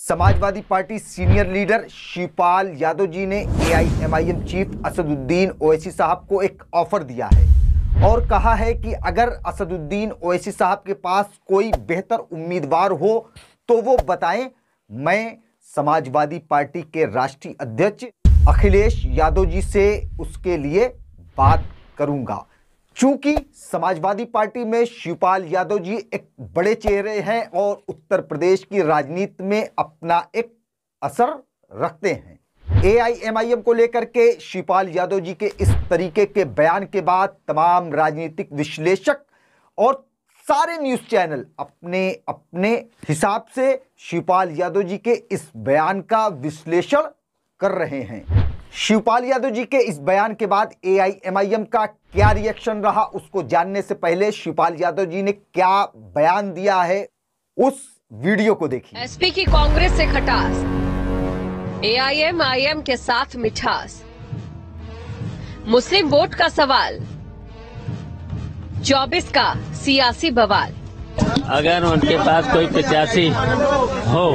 Samajwadi Party senior leader Shivpal Yadav ji ने AIMIM chief Asaduddin Owaisi साहब को एक ऑफर दिया है और कहा है कि अगर असदुद्दीन ओवैसी साहब के पास कोई बेहतर उम्मीदवार हो तो वो बताएं, मैं समाजवादी पार्टी के राष्ट्रीय अध्यक्ष अखिलेश यादव जी से उसके लिए बात करूंगा। चूंकि समाजवादी पार्टी में शिवपाल यादव जी एक बड़े चेहरे हैं और उत्तर प्रदेश की राजनीति में अपना एक असर रखते हैं। एआईएमआईएम को लेकर के शिवपाल यादव जी के इस तरीके के बयान के बाद तमाम राजनीतिक विश्लेषक और सारे न्यूज़ चैनल अपने अपने हिसाब से शिवपाल यादव जी के इस बयान का विश्लेषण कर रहे हैं। शिवपाल यादव जी के इस बयान के बाद एआईएमआईएम का क्या रिएक्शन रहा, उसको जानने से पहले शिवपाल यादव जी ने क्या बयान दिया है उस वीडियो को देखिए। एसपी की कांग्रेस से खटास, एआईएमआईएम के साथ मिठास, मुस्लिम वोट का सवाल, 24 का सियासी बवाल। अगर उनके पास कोई 85 हो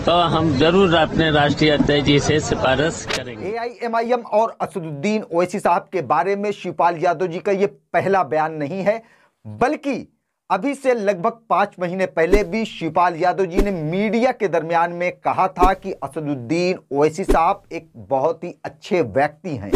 तो हम जरूर अपने राष्ट्रीय अध्यक्ष जी से सिफारिश करेंगे। एआईएमआईएम और असदुद्दीन ओवैसी साहब के बारे में शिवपाल यादव जी का ये पहला बयान नहीं है, बल्कि अभी से लगभग 5 महीने पहले भी शिवपाल यादव जी ने मीडिया के दरमियान में कहा था कि असदुद्दीन ओवैसी साहब एक बहुत ही अच्छे व्यक्ति हैं।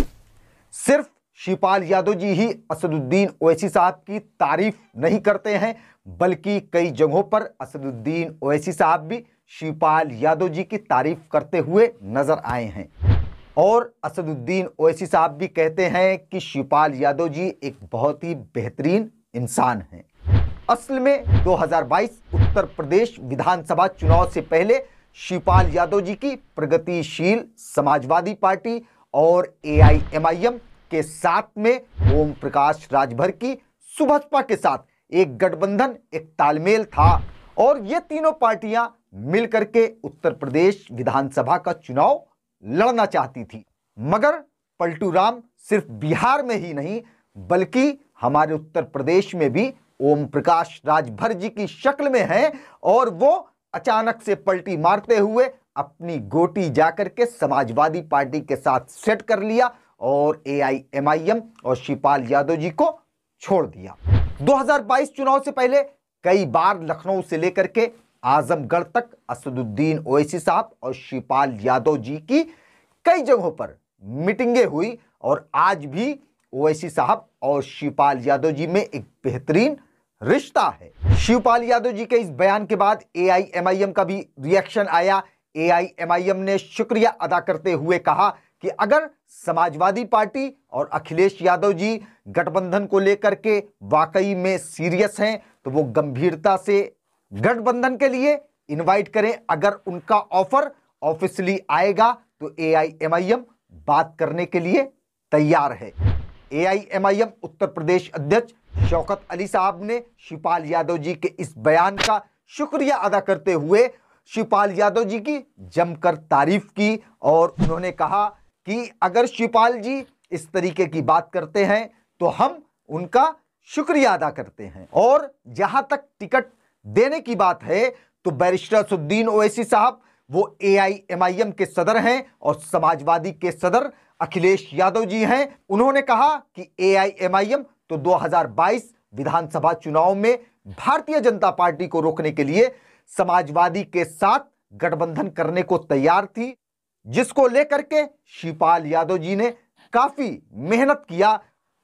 सिर्फ शिवपाल यादव जी ही असदुद्दीन ओवैसी साहब की तारीफ नहीं करते हैं, बल्कि कई जगहों पर असदुद्दीन ओवैसी साहब भी शिवपाल यादव जी की तारीफ करते हुए नजर आए हैं। और असदुद्दीन ओवैसी साहब भी कहते हैं कि शिवपाल यादव जी एक बहुत ही बेहतरीन इंसान हैं। असल में 2022 उत्तर प्रदेश विधानसभा चुनाव से पहले शिवपाल यादव जी की प्रगतिशील समाजवादी पार्टी और एआईएमआईएम के साथ में ओम प्रकाश राजभर की सुभाषपा के साथ एक गठबंधन, एक तालमेल था और ये तीनों पार्टियां मिलकर के उत्तर प्रदेश विधानसभा का चुनाव लड़ना चाहती थी। मगर पलटू राम सिर्फ बिहार में ही नहीं बल्कि हमारे उत्तर प्रदेश में भी ओम प्रकाश राजभर जी की शक्ल में हैं और वो अचानक से पलटी मारते हुए अपनी गोटी जाकर के समाजवादी पार्टी के साथ सेट कर लिया और एआईएमआईएम और शिवपाल यादव जी को छोड़ दिया। 2022 चुनाव से पहले कई बार लखनऊ से लेकर के आजमगढ़ तक असदुद्दीन ओवैसी साहब और शिवपाल यादव जी की कई जगहों पर मीटिंगें हुई और आज भी ओवैसी साहब और शिवपाल यादव जी में एक बेहतरीन रिश्ता है। शिवपाल यादव जी के इस बयान के बाद एआईएमआईएम का भी रिएक्शन आया। एआईएमआईएम ने शुक्रिया अदा करते हुए कहा कि अगर समाजवादी पार्टी और अखिलेश यादव जी गठबंधन को लेकर के वाकई में सीरियस हैं तो वो गंभीरता से गठबंधन के लिए इनवाइट करें। अगर उनका ऑफर ऑफिशियली आएगा तो एआईएमआईएम बात करने के लिए तैयार है। एआईएमआईएम उत्तर प्रदेश अध्यक्ष शौकत अली साहब ने शिवपाल यादव जी के इस बयान का शुक्रिया अदा करते हुए शिवपाल यादव जी की जमकर तारीफ की और उन्होंने कहा कि अगर शिवपाल जी इस तरीके की बात करते हैं तो हम उनका शुक्रिया अदा करते हैं। और जहां तक टिकट देने की बात है तो बैरिस्टर असदुद्दीन ओवैसी साहब वो एआईएमआईएम के सदर हैं और समाजवादी के सदर अखिलेश यादव जी हैं। उन्होंने कहा कि एआईएमआईएम तो 2022 विधानसभा चुनाव में भारतीय जनता पार्टी को रोकने के लिए समाजवादी के साथ गठबंधन करने को तैयार थी, जिसको लेकर के शिवपाल यादव जी ने काफी मेहनत किया।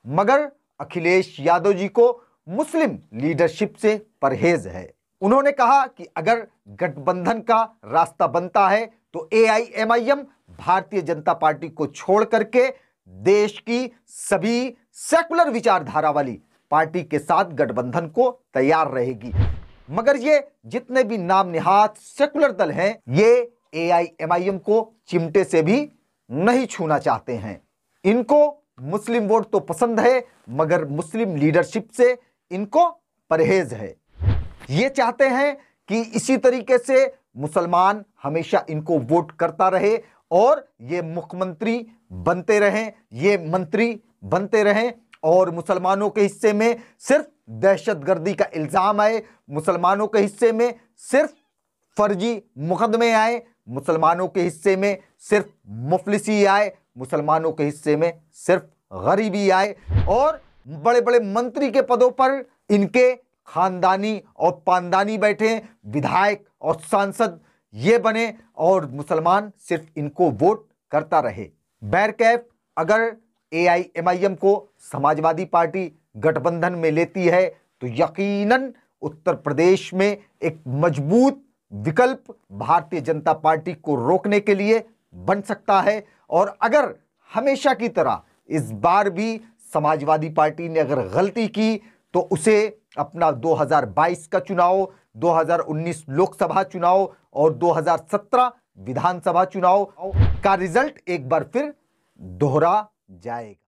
मगर अखिलेश यादव जी को मुस्लिम लीडरशिप से परहेज है। उन्होंने कहा कि अगर गठबंधन का रास्ता बनता है तो एआईएमआईएम भारतीय जनता पार्टी को छोड़ करके देश की सभी सेकुलर विचारधारा वाली पार्टी के साथ गठबंधन को तैयार रहेगी। मगर ये जितने भी नाम निहात सेकुलर दल हैं ये एआईएमआईएम को चिमटे से भी नहीं छूना चाहते हैं। इनको मुस्लिम वोट तो पसंद है मगर मुस्लिम लीडरशिप से इनको परहेज है। ये चाहते हैं कि इसी तरीके से मुसलमान हमेशा इनको वोट करता रहे और ये मुख्यमंत्री बनते रहें, ये मंत्री बनते रहें और मुसलमानों के हिस्से में सिर्फ दहशतगर्दी का इल्ज़ाम आए, मुसलमानों के हिस्से में सिर्फ फर्जी मुकदमे आए, मुसलमानों के हिस्से में सिर्फ मुफलिसी आए, मुसलमानों के हिस्से में सिर्फ गरीबी आए, और बड़े बड़े मंत्री के पदों पर इनके खानदानी और पानदानी बैठे, विधायक और सांसद ये बने और मुसलमान सिर्फ इनको वोट करता रहे। बैरकैफ अगर AIMIM को समाजवादी पार्टी गठबंधन में लेती है तो यकीनन उत्तर प्रदेश में एक मजबूत विकल्प भारतीय जनता पार्टी को रोकने के लिए बन सकता है। और अगर हमेशा की तरह इस बार भी समाजवादी पार्टी ने अगर गलती की तो उसे अपना 2022 का चुनाव, 2019 लोकसभा चुनाव और 2017 विधानसभा चुनाव का रिजल्ट एक बार फिर दोहरा जाएगा।